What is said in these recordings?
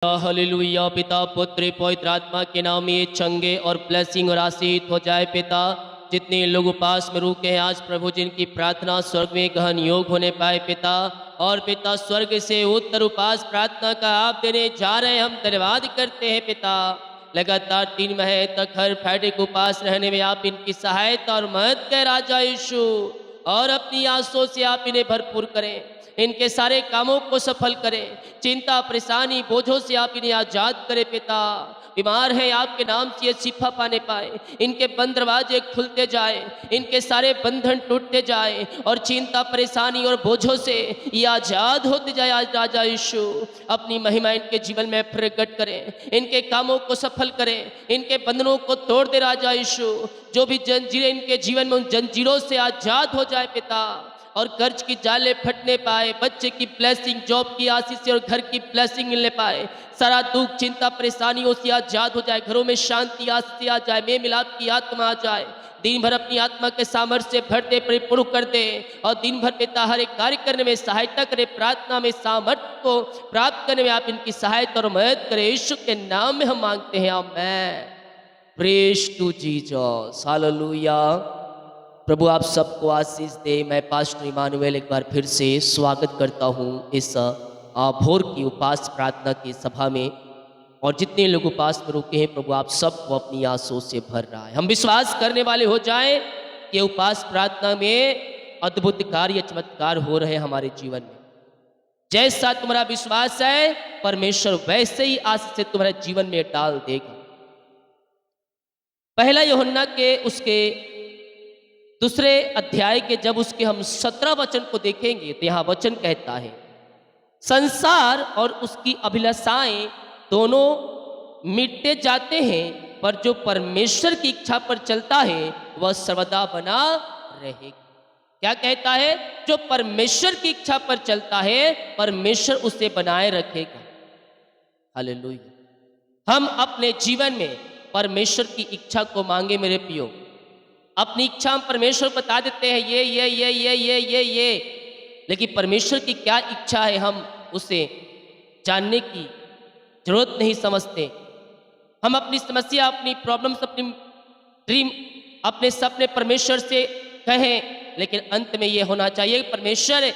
Hallelujah. पिता पुत्र पवित्र आत्मा के नाम में ये चंगे और ब्लेसिंग और आशीष हो जाए। पिता, जितने लोग उपास में रुके हैं आज प्रभु, जिनकी प्रार्थना स्वर्ग में गहन योग होने पाए पिता, और पिता स्वर्ग से उत्तर उपास प्रार्थना का आप देने जा रहे हैं, हम धन्यवाद करते हैं पिता। लगातार 3 महीने तक हर फ्राइडे को उपास रहने में आप इनकी सहायता और मदद करें राजा यीशु, और अपनी आंसुओं से आप इन्हें भरपूर करें, इनके सारे कामों को सफल करें, चिंता परेशानी बोझों से आप इन्हें आजाद करें पिता। बीमार हैं आपके नाम से ये शिफा पाने पाए, इनके बंद दरवाजे खुलते जाए, इनके सारे बंधन टूटते जाए, और चिंता परेशानी और बोझों से ये आजाद होते जाए। आज राजा यीशु अपनी महिमा इनके जीवन में प्रकट करें, इनके कामों को सफल करें, इनके बंधनों को तोड़ दे राजा यीशु। जो भी जंजीरें इनके जीवन में, उन जंजीरों से आजाद हो जाए पिता, और कर्ज की जाले फटने पाए, बच्चे की ब्लेसिंग, जॉब की आशीष और घर की ब्लेसिंग मिलने पाए, सारा दुख चिंता परेशानियों से आजाद हो जाए, घरों में शांति आशीष आ जाए, मेल मिलाप की आत्मा आ जाए। दिन भर अपनी आत्मा के सामर्थ्य से भर दे, परिपूर्ण कर दे, और दिन भर पिता हर एक कार्य करने में सहायता करे, प्रार्थना में सामर्थ्य को प्राप्त करने में आप इनकी सहायता और मदद करें। यीशु के नाम में हम मांगते हैं, आमीन। Praise to Jesus, hallelujah. प्रभु आप सबको आशीष दे। मैं पास्टर इमानुएल एक बार फिर से स्वागत करता हूँ इस भोर की उपास प्रार्थना की सभा में, और जितने लोग उपास में रुके हैं प्रभु आप सबको अपनी आंसुओं से भर रहा है। हम विश्वास करने वाले हो जाएं कि उपास प्रार्थना में अद्भुत कार्य चमत्कार हो रहे हैं हमारे जीवन में। जैसा तुम्हारा विश्वास है परमेश्वर वैसे ही आशीष से तुम्हारे जीवन में डाल देगा। पहला यूहन्ना के उसके 2 अध्याय के जब उसके हम 17 वचन को देखेंगे तो यहाँ वचन कहता है, संसार और उसकी अभिलाषाएं दोनों मिटते जाते हैं, पर जो परमेश्वर की इच्छा पर चलता है वह सर्वदा बना रहेगा। क्या कहता है? जो परमेश्वर की इच्छा पर चलता है परमेश्वर उसे बनाए रखेगा। हालेलुया। हम अपने जीवन में परमेश्वर की इच्छा को मांगे मेरे प्रियो। अपनी इच्छा हम परमेश्वर को बता देते हैं, ये, लेकिन परमेश्वर की क्या इच्छा है हम उसे जानने की जरूरत नहीं समझते। हम अपनी समस्या, अपनी प्रॉब्लम्स, अपनी ड्रीम, अपने सपने परमेश्वर से कहें, लेकिन अंत में ये होना चाहिए परमेश्वर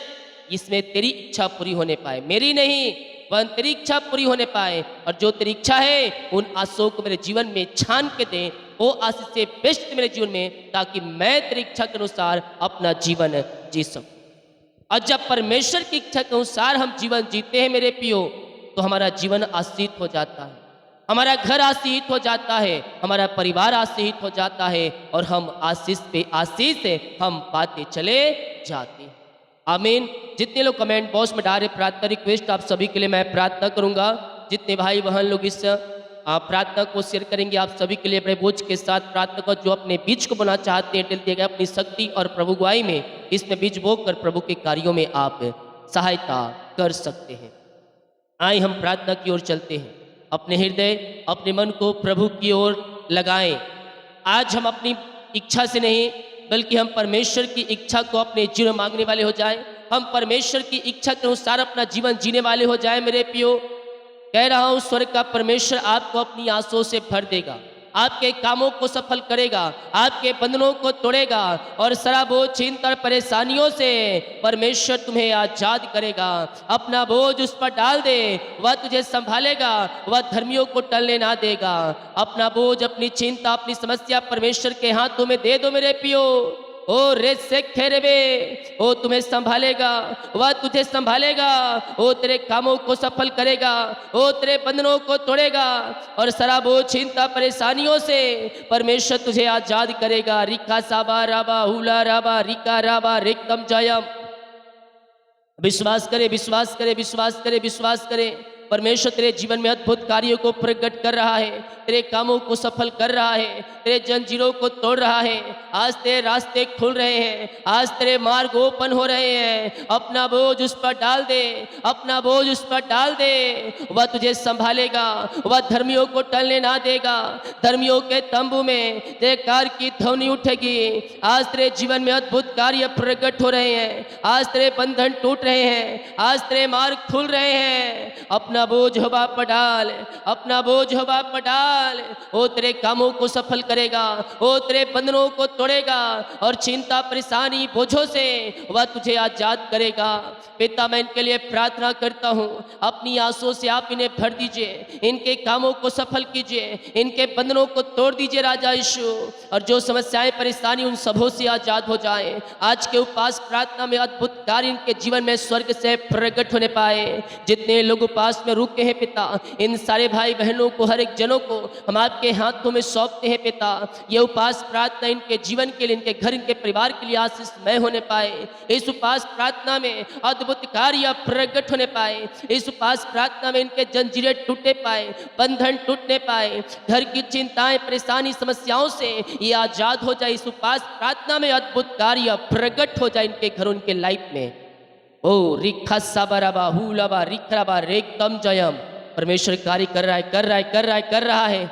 इसमें तेरी इच्छा पूरी होने पाए, मेरी नहीं, वह तेरी इच्छा पूरी होने पाए, और जो तेरी इच्छा है उन आशों को मेरे जीवन में छान के दे, वो आशीष से बेस्ट मेरे जीवन में, ताकि मैं तेरी इच्छा के अनुसार अपना जीवन जी सकूं। और जब परमेश्वर की इच्छा के अनुसार हम जीवन जीते हैं मेरे प्रियो, तो हमारा जीवन आशीष हो जाता है, हमारा घर आशीष हो जाता है, हमारा परिवार आशीष हो जाता है, और हम आशीष पे आशीष हम पाते चले जाते हैं। आमीन। जितने लोग कमेंट बॉक्स में डाल रहे प्रार्थना रिक्वेस्ट, आप सभी के लिए मैं प्रार्थना करूंगा। जितने भाई बहन लोग इस प्रार्थना को शेयर करेंगे, आप सभी के लिए अपने बोझ के साथ प्रार्थना को, जो अपने बीज को बोना चाहते हैं, दिल दिए गए अपनी शक्ति और प्रभु गुआई में इसमें बीज बोकर कर प्रभु के कार्यों में आप सहायता कर सकते हैं। आए हम प्रार्थना की ओर चलते हैं। अपने हृदय अपने मन को प्रभु की ओर लगाएं। आज हम अपनी इच्छा से नहीं, बल्कि हम परमेश्वर की इच्छा को अपने जीवन मांगने वाले हो जाएं। हम परमेश्वर की इच्छा के अनुसार अपना जीवन जीने वाले हो जाएं मेरे प्रियो। कह रहा हूं, स्वर्ग का परमेश्वर आपको अपनी आंसुओं से भर देगा, आपके कामों को सफल करेगा, आपके बंधनों को तोड़ेगा, और सारा बोझ चिंता और परेशानियों से परमेश्वर तुम्हें आजाद करेगा। अपना बोझ उस पर डाल दे, वह तुझे संभालेगा, वह धर्मियों को टलने ना देगा। अपना बोझ, अपनी चिंता, अपनी समस्या परमेश्वर के हाथों में दे दो मेरे पियो। ओ रे से खेरबे, वो तुम्हें संभालेगा, वह तुझे संभालेगा, वो तेरे कामों को सफल करेगा, वो तेरे बंधनों को तोड़ेगा, और शराबो चिंता परेशानियों से परमेश्वर तुझे आजाद करेगा। रिका साबा राबा हुला राबा रिका राबा रिकम जयम। विश्वास करे, विश्वास करे, विश्वास करे, विश्वास करे। परमेश्वर तेरे जीवन में अद्भुत कार्यों को प्रकट कर रहा है, तेरे कामों को सफल कर रहा है, तेरे जंजीरों को तोड़ रहा है। आज तेरे रास्ते खुल रहे हैं, आज तेरे मार्ग ओपन हो रहे हैं। अपना बोझ उस पर डाल दे, अपना बोझ उस पर डाल दे, वह तुझे संभालेगा, वह धर्मियों को टलने ना देगा। धर्मियों के तंबू में तेरे कार की ध्वनि उठेगी। आज तेरे जीवन में अद्भुत कार्य प्रकट हो रहे हैं, आज तेरे बंधन टूट रहे हैं, आज तेरे मार्ग खुल रहे हैं। अपना अपना बोझ हो बाप पर डाल, अपना बोझ हो बाप पर डाल। वो तेरे कामों को सफल करेगा, वो तेरे बंधनों को तोड़ेगा और चिंता परेशानी बोझों से वह तुझे आजाद करेगा। पिता मैं इनके लिए प्रार्थना करता हूँ, अपनी आंसुओं से आप इन्हें भर दीजिए, इनके कामों को सफल कीजिए, इनके बंधनों को तोड़ दीजिए राजा यीशु। और जो समस्याएं परेशानी उन सबों से आजाद हो जाएं। आज के उपवास प्रार्थना में अद्भुत कार्य इनके जीवन में स्वर्ग से प्रकट होने पाए। जितने लोग उपवास में रुके हैं पिता, इन सारे भाई बहनों को, हर एक जनों को हम आपके हाथों में सौंपते हैं पिता। ये उपवास प्रार्थना इनके जीवन के लिए, इनके घर, इनके परिवार के लिए आशीषमय होने पाए। इस उपवास प्रार्थना में अद्भुत कार्य प्रकट होने पाए। इस उपवास प्रार्थना में इनके जंजीरें टूटने पाए, बंधन टूटने पाए, घर की चिंताएं परेशानी समस्याओं से ये आजाद हो जाए। इस उपवास प्रार्थना में अद्भुत कार्य प्रकट हो जाए इनके घरों, इनके लाइफ में। ओ रिखा साबराबा हुलाबा रिखराबा रेकतम जयम। परमेश्वर कार्य कर रहा है, कर रहा है, कर रहा है, कर रहा है।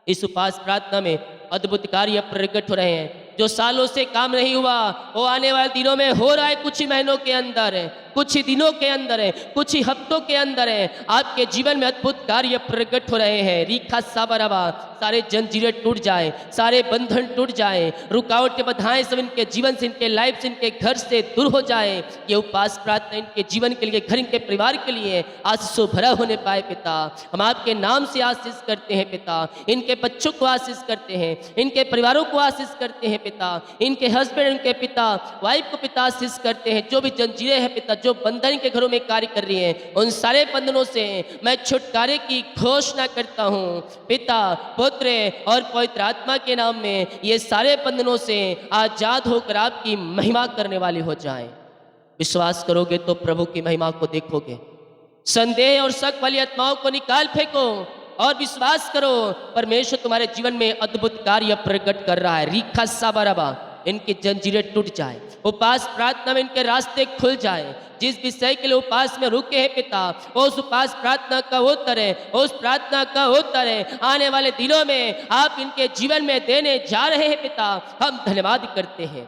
इस उपवास प्रार्थना में अद्भुत कार्य प्रकट हो रहे हैं। जो सालों से काम नहीं हुआ वो आने वाले दिनों में हो रहा है। कुछ ही महीनों के अंदर है, कुछ ही दिनों के अंदर है, कुछ ही हफ्तों के अंदर है। आपके जीवन में अद्भुत कार्य प्रकट हो रहे हैं। रिखा साबराबा, सारे जंजीरें टूट जाए, सारे बंधन टूट जाए, रुकावटें बाधाएं सब इनके जीवन से, इनके लाइफ से, इनके घर से दूर हो जाए। ये उपवास प्रार्थना इनके जीवन के लिए, घर, इनके परिवार के लिए आशीषों भरा होने पाए पिता। हम आपके नाम से आशीष करते हैं पिता। इनके बच्चों को आशीष करते हैं, इनके परिवारों को आशीष करते हैं पिता। इनके हस्बैंड, इनके पिता, वाइफ को पिता आशीष करते हैं। जो भी जंजीरें हैं पिता, जो बंधन के घरों में कार्य कर रही हैं, उन सारे बंधनों से मैं छुटकारे की घोषणा करता हूँ पिता, पुत्र और पवित्र आत्मा के नाम में। ये सारे बंधनों से आजाद होकर आपकी महिमा करने वाले हो जाएं। विश्वास करोगे तो प्रभु की महिमा को देखोगे। संदेह और शक वाली आत्माओं को निकाल फेंको और विश्वास करो, परमेश्वर तुम्हारे जीवन में अद्भुत कार्य प्रकट कर रहा है। रिखा साबराबा, इनकी जंजीरें टूट जाए, उपवास प्रार्थना में इनके रास्ते खुल जाए। जिस विषय के लिए उपवास में रुके हैं पिता, उस उपवास प्रार्थना का उत्तर है, उस प्रार्थना का उत्तर है आने वाले दिनों में आप इनके जीवन में देने जा रहे हैं पिता। हम धन्यवाद करते हैं।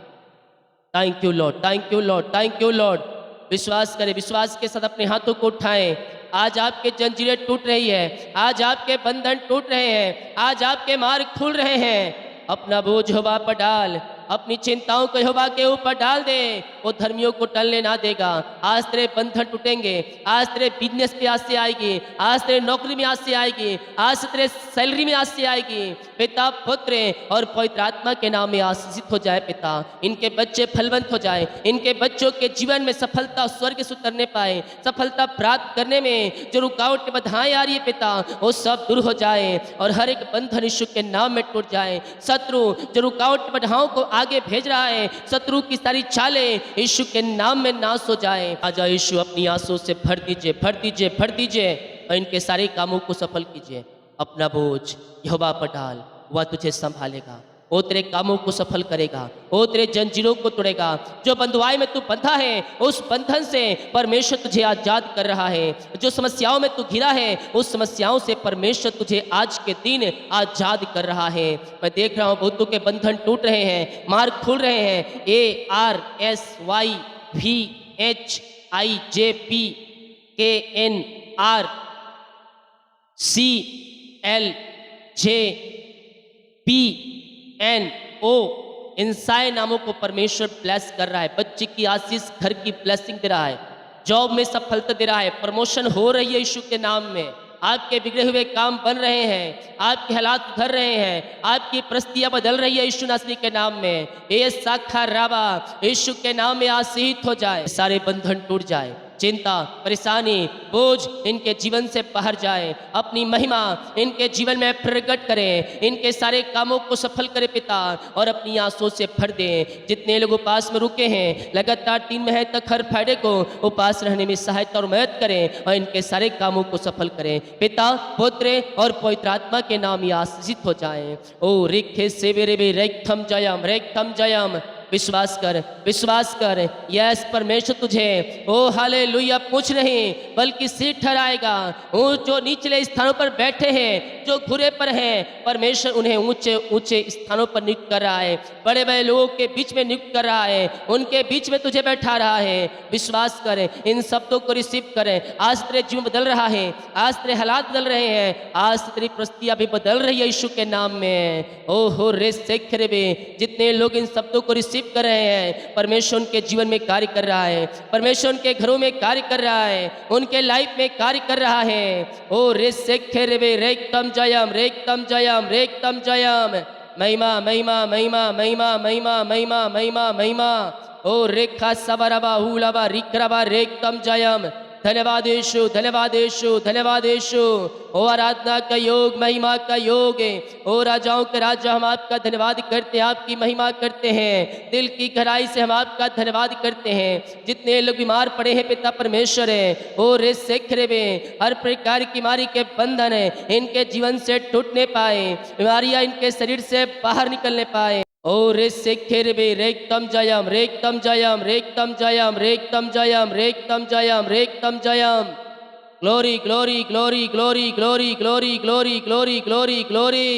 Thank you Lord, thank you Lord, thank you Lord. विश्वास करें, विश्वास के साथ अपने हाथों को उठाएं। आज आपके जंजीरें टूट रही है, आज आपके बंधन टूट रहे हैं, आज आपके मार्ग खुल रहे हैं। अपना बोझ यहोवा पर डाल, अपनी चिंताओं को यहोवा के ऊपर डाल दे। वो धर्मियों को टलने ना देगा। आज तेरे बंधन टूटेंगे, आज तेरे बिजनेस पे आज से आएगी, आज तेरे नौकरी में आज से आएगी, आज से तेरे सैलरी में आज से आएगी। पिता, पुत्र और पवित्र आत्मा के नाम में आशीषित हो जाए पिता। इनके बच्चे फलवंत हो जाए, इनके बच्चों के जीवन में सफलता स्वर्ग से उतरने पाए, सफलता प्राप्त करने में जो रुकावट बाधाएं आ रही है पिता, वो सब दूर हो जाए और हर एक बंधन यीशु के नाम में टूट जाए। शत्रु जो रुकावट बाधाओं को आगे भेज रहा है, शत्रु की सारी चालें यीशु के नाम में नाश हो जाए। आजा यीशु, अपनी आंसुओं से भर दीजिए, भर दीजिए, भर दीजिए और इनके सारे कामों को सफल कीजिए। अपना बोझ यहोवा पर डाल, वह तुझे संभालेगा, वो तेरे कामों को सफल करेगा, वो तेरे जंजीरों को तोड़ेगा। जो बंधुआई में तू बंधा है, उस बंधन से परमेश्वर तुझे आजाद कर रहा है। जो समस्याओं में तू घिरा है, उस समस्याओं से परमेश्वर तुझे आज के दिन आजाद कर रहा है। मैं देख रहा हूँ बहुतों के बंधन टूट रहे हैं, मार्ग खुल रहे हैं। ARSYVHIJPKNRCLJPNO, इन सारे नामों को परमेश्वर ब्लेस कर रहा है। बच्चे की आशीष, घर की ब्लेसिंग दे रहा है, जॉब में सफलता दे रहा है, प्रमोशन हो रही है यीशु के नाम में। आपके बिगड़े हुए काम बन रहे हैं, आपके हालात सुधर रहे हैं, आपकी परिस्थितियां बदल रही है यीशु नासरी के नाम में। ये साखा राबा यीशु के नाम में आशीषित हो जाए, सारे बंधन टूट जाए, चिंता परेशानी बोझ इनके जीवन से बाहर जाए। अपनी महिमा इनके जीवन में प्रकट करें, इनके सारे कामों को सफल करे पिता और अपनी आंसुओं से भर दें। जितने लोग उपास में रुके हैं, लगातार 3 महीने तक हर फ्राइडे को उपास रहने में सहायता और मदद करें और इनके सारे कामों को सफल करें। पिता, पुत्र और पवित्र आत्मा के नाम ये आशीषित हो जाएं। ओ रिखे सेवेरे रेक्थम जयम, रेक्थम जयम। विश्वास कर, विश्वास कर। यस, परमेश्वर तुझे ओ हालेलुया पूछ नहीं बल्कि सिर ठहराएगा। वो जो निचले स्थानों पर बैठे हैं, जो घुरे पर हैं, परमेश्वर उन्हें ऊंचे ऊंचे स्थानों पर नियुक्त कर रहा है, बड़े बड़े लोगों के बीच में नियुक्त कर रहा है, उनके बीच में तुझे बैठा रहा है। विश्वास करें, इन शब्दों को रिसीव करें। आज तेरे जीवन बदल रहा है, आज तेरे हालात बदल रहे हैं, आज तेरी परिस्थितियां भी बदल रही है यीशु के नाम में। ओहो रे सेखरे बे, जितने लोग इन शब्दों को रिसीव कर रहे हैं, परमेश्वर उनके जीवन में कार्य कर रहा है, परमेश्वर उनके घरों में कार्य कर रहा है, उनके लाइफ में कार्य कर रहा है। ओ रे सेखरे बे, रेकतम जयम, रेकतम जयम, रेकतम जयम। महिमा महिमा महिमा महिमा महिमा महिमा महिमा महिमा। ओ रेखा सबरबा हुलबा रिक्रबा रेकतम जयम। धन्यवाद यीशु, धन्यवाद यीशु, धन्यवाद यीशु। ओ आराधना का योग, महिमा का योग है। ओ राजाओं के राजा, हम आपका धन्यवाद करते हैं, आपकी महिमा करते हैं, दिल की गहराई से हम आपका धन्यवाद करते हैं। जितने लोग बीमार पड़े हैं पिता परमेश्वर है, ओ रे सेखरे में हर प्रकार की बीमारी के बंधन है इनके जीवन से टूटने पाए, बीमारियां इनके शरीर से बाहर निकलने पाए। ओ रे सेखेरे बे, रेकतम जयम, रेकतम जयम, रेकतम जयम, रेकतम जयम, रेकतम जयम, रेकतम जयम। Glory glory glory glory glory glory glory glory glory glory.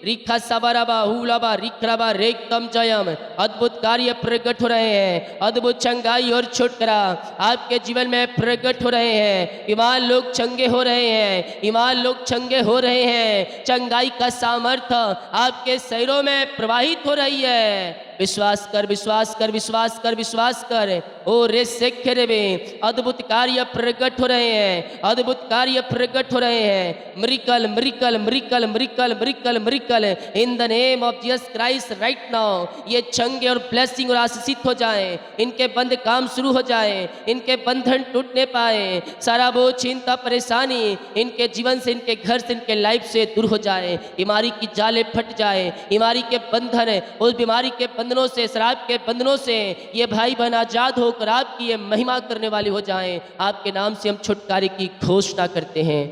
रिखा सबरबा हुलबा रिखरबा रेकतम जयम। अद्भुत कार्य प्रकट हो रहे हैं, अद्भुत चंगाई और छुटकारा आपके जीवन में प्रकट हो रहे हैं। ईमान लोग चंगे हो रहे हैं, ईमान लोग चंगे हो रहे हैं। चंगाई का सामर्थ्य आपके शरीरों में प्रवाहित हो रही है। विश्वास कर, विश्वास कर, विश्वास कर, विश्वास कर। ओ रे सेखरे में अद्भुत कार्य प्रकट हो रहे हैं, अद्भुत कार्य प्रकट हो रहे हैं। Miracle miracle miracle miracle miracle miracle in the name of Jesus Christ right now. ये चंगे और ब्लेसिंग और आशीषित हो जाएं, इनके बंद काम शुरू हो जाएं, इनके बंधन टूटने पाए, सारा बोझ चिंता परेशानी इनके जीवन से, इनके घर से, इनके लाइफ से दूर हो जाए। बीमारी की जाले फट जाए, बीमारी के बंधन, उस बीमारी के बंधनों से, शराब के बंधनों से ये भाई बहन आजाद होकर आपकी ये महिमा करने वाले हो जाएं। आपके नाम से हम छुटकारे की घोषणा करते हैं।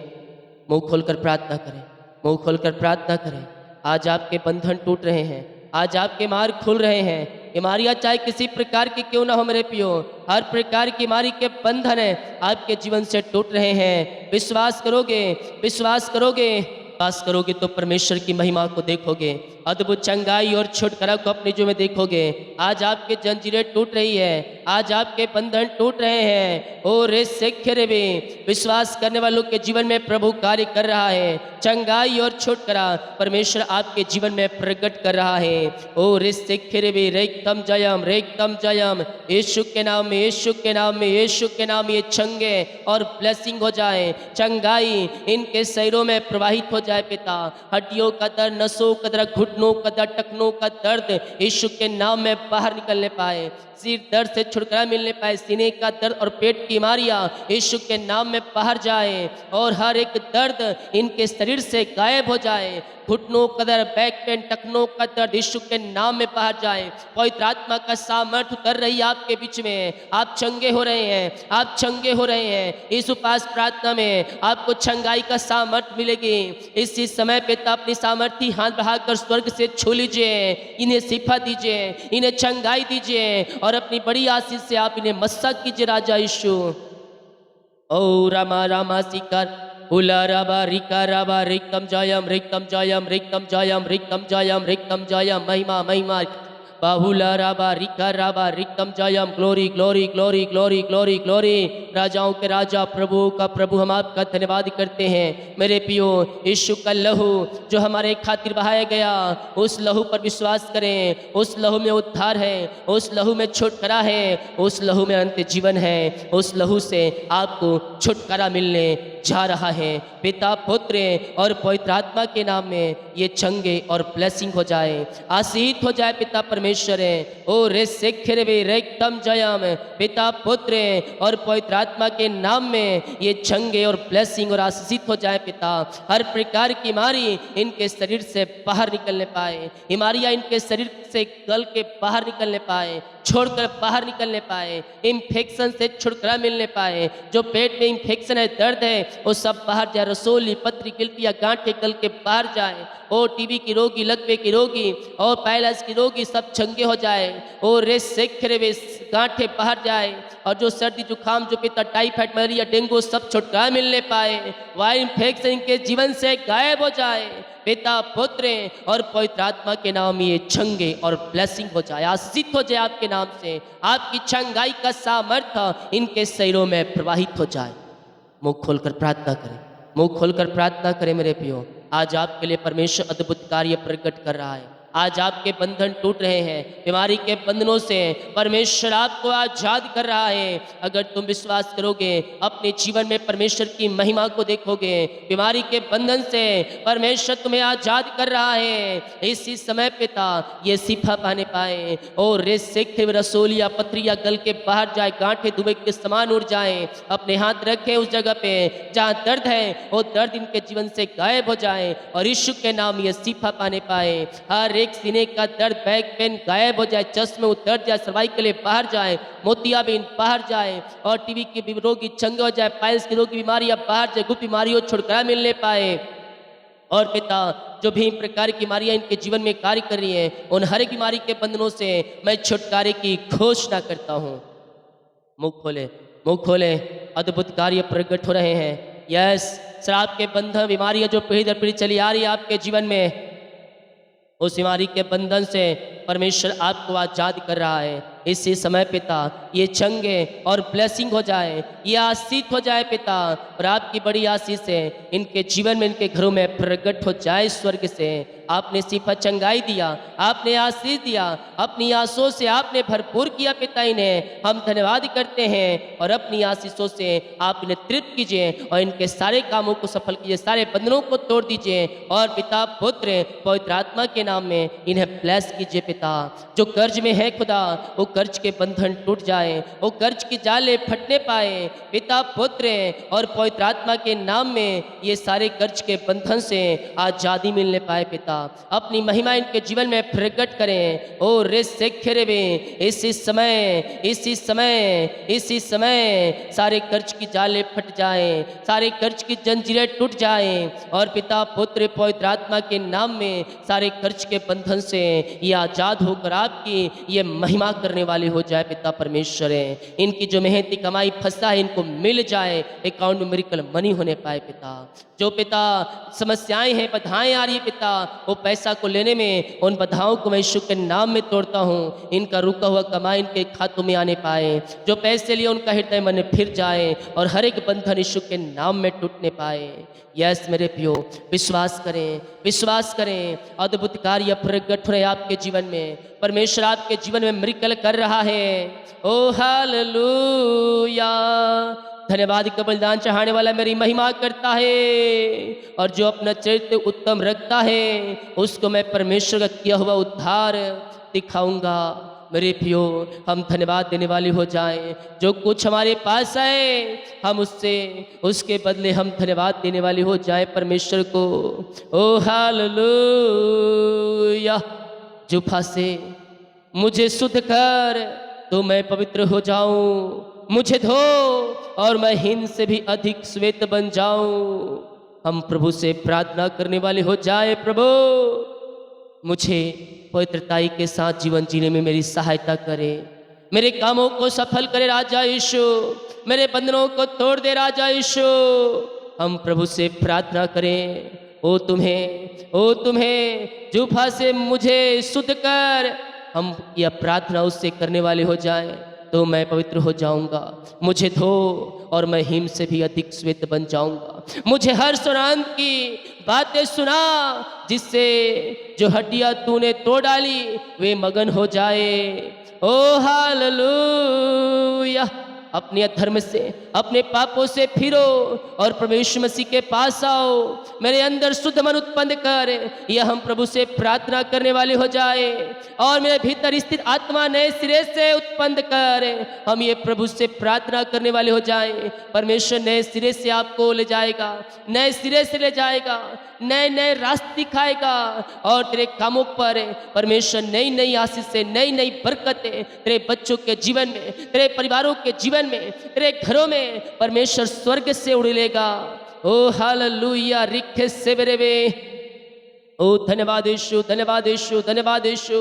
मुंह खोलकर प्रार्थना करें, मुंह खोलकर प्रार्थना करें। आज आपके बंधन टूट रहे हैं, आज आपके मार्ग खुल रहे हैं। बीमारियां चाहे किसी प्रकार की क्यों ना हो मेरे पियो, हर प्रकार की बीमारी के बंधन है आपके जीवन से टूट रहे हैं। विश्वास करोगे, विश्वास करोगे, विश्वास करोगे तो परमेश्वर की महिमा को देखोगे, अद्भुत चंगाई और छुटकारा को अपने जीवन में देखोगे। आज आपके जंजीरें टूट रही है, आज आपके बंधन टूट रहे हैं। ओ रे सेखरे में विश्वास करने वालों के जीवन में प्रभु कार्य कर रहा है, चंगाई और छुटकारा परमेश्वर आपके जीवन में प्रकट कर रहा है। ओ रे सेखरे में रेकतम जयम, रेकतम जयम। यीशु के नाम में, यीशु के नाम में, यीशु के नाम में ये चंगे और ब्लेसिंग हो जाए, चंगाई इनके शरीरों में प्रवाहित हो जाए पिता। हड्डियों का दर्द, नसों का दर्द, घुटनों का दर्द, टखनों का दर्द यीशु के नाम में बाहर निकलने पाए, सिर दर्द से छुटकारा मिलने पाए, सीने का दर्द और पेट की बीमारियां यीशु के नाम में बाहर जाए और हर एक दर्द इनके शरीर से गायब हो जाए। घुटनों का दर्द, बैक पेन, टखनों का दर्द यीशु के नाम में बाहर जाए। पवित्र आत्मा का सामर्थ्य उतर रही है आपके बीच में, आप चंगे हो रहे हैं, आप चंगे हो रहे हैं। इस उपास प्रार्थना में आपको चंगाई का सामर्थ्य मिलेगी। इसी समय पिता अपनी सामर्थ्य हाथ बढ़ाकर स्वर्ग से छू लीजिए, इन्हें शिफा दीजिए, इन्हें चंगाई दीजिए और अपनी बड़ी आशीष से आप इन्हें मस्सा कीजिए राजा यीशु। ओ रामा रामा सिकर उला राबा रिका राबा रिकम जयम, रिकम जयम, रिकम जयम, रिकम जयम, रिकम जयम। महिमा महिमा बाहुला राबा रिका राबा रिकम जयम। Glory glory glory glory glory glory. राजाओं के राजा, प्रभु का प्रभु, हम आपका धन्यवाद करते हैं मेरे पियो। यीशु का लहू जो हमारे खातिर बहाया गया, उस लहू पर विश्वास करें। उस लहू में उद्धार है, उस लहू में छुटकारा है, उस लहू में अंत जीवन है। उस लहू से आपको छुटकारा मिलने जा रहा है। पिता, पुत्र और पवित्र आत्मा के नाम में ये चंगे और ब्लेसिंग हो जाए, आशीष हो जाए पिता परमेश्वर है। ओ रे सेखरे वे रेकतम जयम। पिता, पुत्र और पवित्र आत्मा के नाम में ये चंगे और ब्लेसिंग और आशीषित हो जाए पिता। हर प्रकार की बीमारी इनके शरीर से बाहर निकलने पाए, बीमारियां इनके शरीर से गल के बाहर निकलने पाए। छोड़कर बाहर निकलने पाए, इन्फेक्शन से छुटकारा मिलने पाए। जो पेट में इन्फेक्शन है, दर्द है, वो सब बाहर जाए। रसोली, पथरी, गिल्टी या गांठें गल के बाहर जाए। और टीबी की रोगी, लकवे की रोगी और पैरालाइज की रोगी सब चंगे हो जाए। और रेस सेखरे वे गांठें बाहर जाए। और जो सर्दी जुकाम, जो पिता, टाइफाइड, मलेरिया, डेंगू सब छुटकारा मिलने पाए। वायरल इन्फेक्शन इनके जीवन से गायब हो जाए। पिता, पुत्र और पवित्र आत्मा के नाम ये चंगे और ब्लेसिंग हो जाए, आशीष हो जाए आपके नाम से। आपकी चंगाई का सामर्थ्य इनके शरीरों में प्रवाहित हो जाए। मुंह खोलकर प्रार्थना करें, मुंह खोलकर प्रार्थना करें मेरे प्रियो। आज आपके लिए परमेश्वर अद्भुत कार्य प्रकट कर रहा है। आज आपके बंधन टूट रहे हैं, बीमारी के बंधनों से परमेश्वर आपको आजाद कर रहा है। अगर तुम विश्वास करोगे, अपने जीवन में परमेश्वर की महिमा को देखोगे, बीमारी के बंधन से परमेश्वर तुम्हें आजाद कर रहा है। इसी समय पिता ये शिफा पाने पाए और रसोलिया, पथरिया गल के बाहर जाए, गांठें धुएं के समान उड़ जाए। अपने हाथ रखें उस जगह पे जहाँ दर्द है, वो दर्द इनके जीवन से गायब हो जाए और यीशु के नाम ये शिफा पाने पाए। हर एक सीने का दर्द, बैक पेन गायब हो जाए, चश्मे उतर जाए, सर्वाइकल बाहर जाए, मोतियाबिंद बाहर जाए और टीबी की रोगी चंगे हो जाए, पाइल्स की रोगी बीमारियां बाहर जाए, गुप्त बीमारियों छुटकारा मिलने पाए। और पिता, जो भी प्रकार की बीमारियां इनके जीवन में कार्य कर रही हैं, उन हर एक बीमारी के बंधनों से मैं छुटकारे की घोषणा करता हूँ। मुख खोले, मुख खोले, अद्भुत कार्य प्रकट हो रहे हैं। यस, शराब के बंधन, बीमारियां जो पीढ़ी दर पीढ़ी चली आ रही है आपके जीवन में, उस बीमारी के बंधन से परमेश्वर आपको आजाद कर रहा है। इसी समय पिता ये चंगे और ब्लेसिंग हो जाए, ये आशीष हो जाए पिता। और आपकी बड़ी आशीष है इनके जीवन में, इनके घरों में प्रकट हो जाए स्वर्ग से। आपने सिफा चंगाई दिया, आपने आशीष दिया, अपनी आशीषों से आपने भरपूर किया पिता इन्हें। हम धन्यवाद करते हैं और अपनी आशीषों से आप इन्हें तृप्त कीजिए और इनके सारे कामों को सफल कीजिए, सारे बंधनों को तोड़ दीजिए। और पिता, पुत्र, पवित्र आत्मा के नाम में इन्हें ब्लेस कीजिए पिता। जो कर्ज में है खुदा, वो कर्ज के बंधन टूट जाए, वो कर्ज की जाले फटने पाए। पिता, पुत्र और पवित्र आत्मा के नाम में ये सारे कर्ज के बंधन से आजादी मिलने पाए पिता। अपनी महिमा इनके जीवन में प्रकट करें। ओ रे सेखेरेवे, इसी समय, इसी समय, इसी समय सारे कर्ज की जाले फट जाए, सारे कर्ज की जंजीरें टूट जाए। और पिता, पुत्र, पवित्र आत्मा के नाम में सारे कर्ज के बंधन से ये आजाद होकर आपकी ये महिमा करने वाले हो जाए पिता परमेश्वर है। इनकी जो मेहनती कमाई फंसा है, इनको मिल जाए, अकाउंट में मिरेकल मनी होने पाए पिता। जो पिता समस्याएं हैं, बाधाएं आ रही है पिता, वो पैसा को लेने में, उन बाधाओं को मैं यीशु के नाम में तोड़ता हूँ। इनका रुका हुआ कमाई इनके खातों में आने पाए। जो पैसे लिए उनका हृदय मन फिर जाए और हर एक बंधन यीशु के नाम में टूटने पाए। यस मेरे प्रियो, विश्वास करें, विश्वास करें, अद्भुत कार्य प्रकट हो रहे आपके जीवन में। परमेश्वर आपके जीवन में मिरेकल कर रहा है। ओ हालेलुया। धन्यवाद का बलिदान चढ़ाने वाला मेरी महिमा करता है, और जो अपना चरित्र उत्तम रखता है उसको मैं परमेश्वर का किया हुआ उद्धार दिखाऊंगा। मेरे प्रियो, हम धन्यवाद देने वाले हो जाएं। जो कुछ हमारे पास है हम उससे, उसके बदले हम धन्यवाद देने वाले हो जाएं परमेश्वर को। ओ हालेलुया। जुफा से मुझे शुद्ध कर तो मैं पवित्र हो जाऊं, मुझे धो और मैं हिम से भी अधिक श्वेत बन जाऊं। हम प्रभु से प्रार्थना करने वाले हो जाए, प्रभु मुझे पवित्रताई के साथ जीवन जीने में मेरी सहायता करे, मेरे कामों को सफल करे राजा यीशु, मेरे बंधनों को तोड़ दे राजा यीशु। हम प्रभु से प्रार्थना करें, ओ तुम्हें जुफा से मुझे शुद्ध कर। हम यह प्रार्थना उससे करने वाले हो जाएं तो मैं पवित्र हो जाऊंगा, मुझे धो और मैं हिम से भी अधिक श्वेत बन जाऊंगा। मुझे हर सुरांत की बातें सुना, जिससे जो हड्डियां तूने तोड़ डाली वे मगन हो जाए। ओ हालेलुया। अपने अधर्म से, अपने पापों से फिरो और परमेश्वर मसीह के पास आओ। मेरे अंदर शुद्ध मन उत्पन्न कर, यह हम प्रभु से प्रार्थना करने वाले हो जाए। और मेरे भीतर स्थित आत्मा नए सिरे से उत्पन्न कर, हम ये प्रभु से प्रार्थना करने वाले हो जाए। परमेश्वर नए सिरे से आपको ले जाएगा, नए सिरे से ले जाएगा, नए नए रास्ते दिखाएगा और तेरे कामों पर परमेश्वर नई नई आशीष से, नई नई बरकतें तेरे बच्चों के जीवन में, तेरे परिवारों के जीवन में, तेरे घरों में परमेश्वर स्वर्ग से उड़ेगा। ओ हालेलुया रिखे सेवरेवे। ओ धन्यवाद यीशु, धन्यवाद यीशु, धन्यवाद यीशु।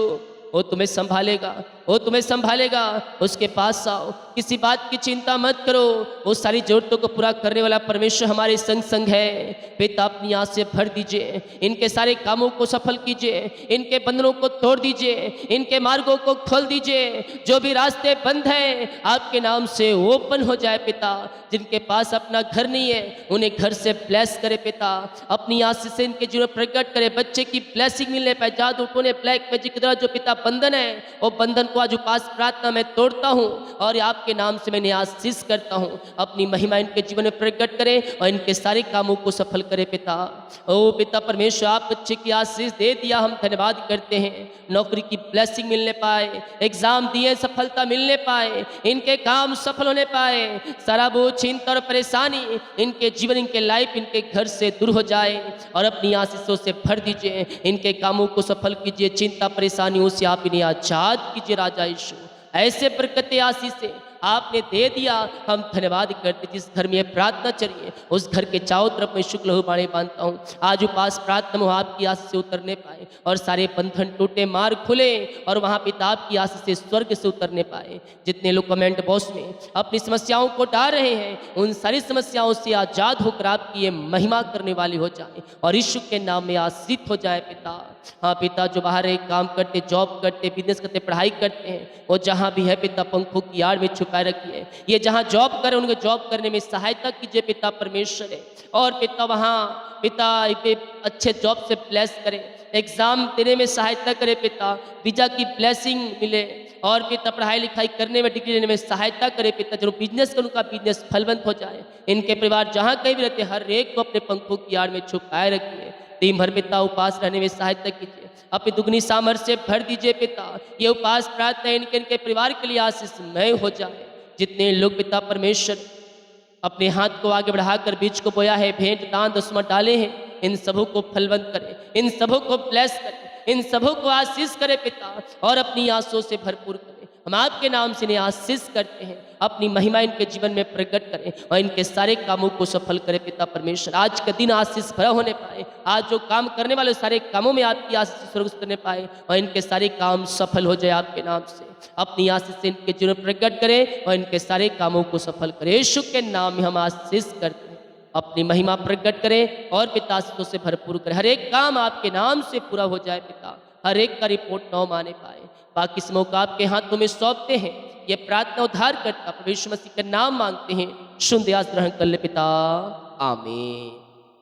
वो तुम्हें संभालेगा, वो तुम्हें संभालेगा। उसके पास आओ, किसी बात की चिंता मत करो। वो सारी जरूरतों को पूरा करने वाला परमेश्वर हमारे संग संग है। पिता अपनी आँख से भर दीजिए, इनके सारे कामों को सफल कीजिए, इनके बंधनों को तोड़ दीजिए, इनके मार्गों को खोल दीजिए। जो भी रास्ते बंद हैं आपके नाम से ओपन हो जाए पिता। जिनके पास अपना घर नहीं है उन्हें घर से ब्लेस करे पिता। अपनी आशीष से इनके जीवन प्रकट करे, बच्चे की ब्लेसिंग मिलने पाए। जादू टोने ब्लैक मैजिक की तरह जो पिता बंधन है, वो बंधन को आज उपास प्रार्थना में तोड़ता हूँ और आपके नाम से मैंने आशीष करता हूँ। अपनी महिमा इनके जीवन में प्रकट करें और इनके सारे कामों को सफल करे पिता। ओ पिता परमेश्वर, आप बच्चे की आशीष दे दिया, हम धन्यवाद करते हैं। नौकरी की ब्लेसिंग मिलने पाए, एग्जाम दिए सफलता मिलने पाए, इनके काम सफल होने पाए। सारा बोझ, चिंता और परेशानी इनके जीवन, इनके लाइफ, इनके घर से दूर हो जाए और अपनी आशीषों से भर दीजिए। इनके कामों को सफल कीजिए, चिंता परेशानियों से आप इन्हें आजाद कीजिए राजा यीशु। ऐसे बरकतें आशीष से आपने दे दिया, हम धन्यवाद करते। जिस घर में ये प्रार्थना चलिए उस घर के चारों तरफ मैं शुक्ल हो बाणे बांधता हूँ। आज उपास प्रार्थना में आपकी आशीष से उतरने पाए और सारे बंधन टूटे, मार्ग खुले और वहाँ पिता आपकी आशीष से स्वर्ग से उतरने पाए। जितने लोग कमेंट बॉक्स में अपनी समस्याओं को डाल रहे हैं उन सारी समस्याओं से आजाद होकर आपकी ये महिमा करने वाली हो जाए और यीशु के नाम में आशीष हो जाए पिता। हाँ पिता, जो बाहर एक काम करते, जॉब करते, बिजनेस करते, पढ़ाई करते हैं, वो जहाँ भी है पिता पंखों की आड़ में छुपाए रखिए। ये जहाँ जॉब करें उनके जॉब करने में सहायता कीजिए पिता परमेश्वर है। और पिता वहाँ पिता अच्छे जॉब से ब्लेस करें, एग्जाम देने में सहायता करे पिता, वीजा की ब्लेसिंग मिले और पिता पढ़ाई लिखाई करने में, डिग्री लेने में सहायता करे पिता। जो बिजनेस कर उनका बिजनेस फलवंत हो जाए। इनके परिवार जहाँ कहीं भी रहते हर एक को अपने पंखों की आड़ में छुपाए रखिए। दिन भर पिता उपास रहने में सहायता कीजिए, अपनी दुगनी सामर्थ्य से भर दीजिए पिता। ये उपास प्रार्थना इनके परिवार के लिए आशीषमय हो जाए। जितने लोग पिता परमेश्वर अपने हाथ को आगे बढ़ाकर बीज को बोया है, भेंट दान दसवां डाले हैं, इन सबों को फलवंत करें, इन सबों को ब्लेस करें, इन सबों को आशीष करे पिता और अपनी आंसुओं से भरपूर करें। हम आपके नाम से इन्हें आशीष करते हैं। अपनी महिमा इनके जीवन में प्रकट करें और इनके सारे कामों को सफल करें पिता परमेश्वर। आज का दिन आशीष भरा होने पाए। आज जो काम करने वाले सारे कामों में आपकी आशीष स्वर्ग करने पाए और इनके सारे काम सफल हो जाए आपके नाम से। अपनी आशीष से इनके जीवन में प्रकट करें और इनके सारे कामों को सफल करें। यीशु के नाम में हम आशीष करते हैं। अपनी महिमा प्रकट करें और पिता आशीषों से भरपूर करें। हर एक काम आपके नाम से पूरा हो जाए पिता। हर एक का रिपोर्ट नौ माने पाए। बाकी समों का आपके हाथों में सौंपते हैं। ये प्रार्थना उद्धार करता परमेश्वर मसीह का नाम मांगते हैं। शुद्ध आस ग्रहण कर ले पिता, आमीन।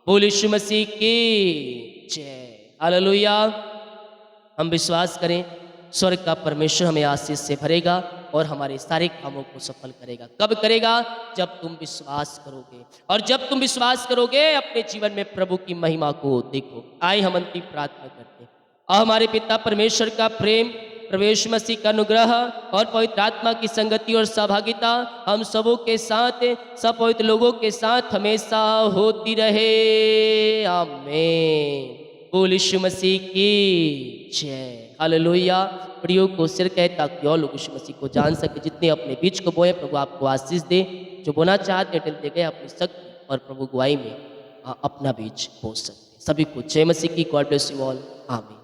बोल यीशु मसीह की जय। हालेलुया। हम विश्वास करें स्वर्ग का परमेश्वर हमें आशीष से भरेगा और हमारे सारे कामों को सफल करेगा। कब करेगा? जब तुम विश्वास करोगे। और जब तुम विश्वास करोगे अपने जीवन में प्रभु की महिमा को देखो। आए हम अंतिम प्रार्थना करते हैं। और हमारे पिता परमेश्वर का प्रेम, परमेश्वर मसीह का अनुग्रह और पवित्र आत्मा की संगति और सहभागिता हम सबों के साथ, सब पवित्र लोगों के साथ हमेशा होती रहे। आमीन। बोल यीशु मसीह की जय। हालेलुया। प्रियो को सिर कहे ताकि और लोग यीशु मसीह को जान सके। जितने अपने बीच को बोए प्रभु आपको आशीष दे। जो बोना चाहते हैं दे गए अपनी शक्ति और प्रभु गुआई में अपना बीज बो सकते। सभी को जय मसीह की। God bless you all. आमीन।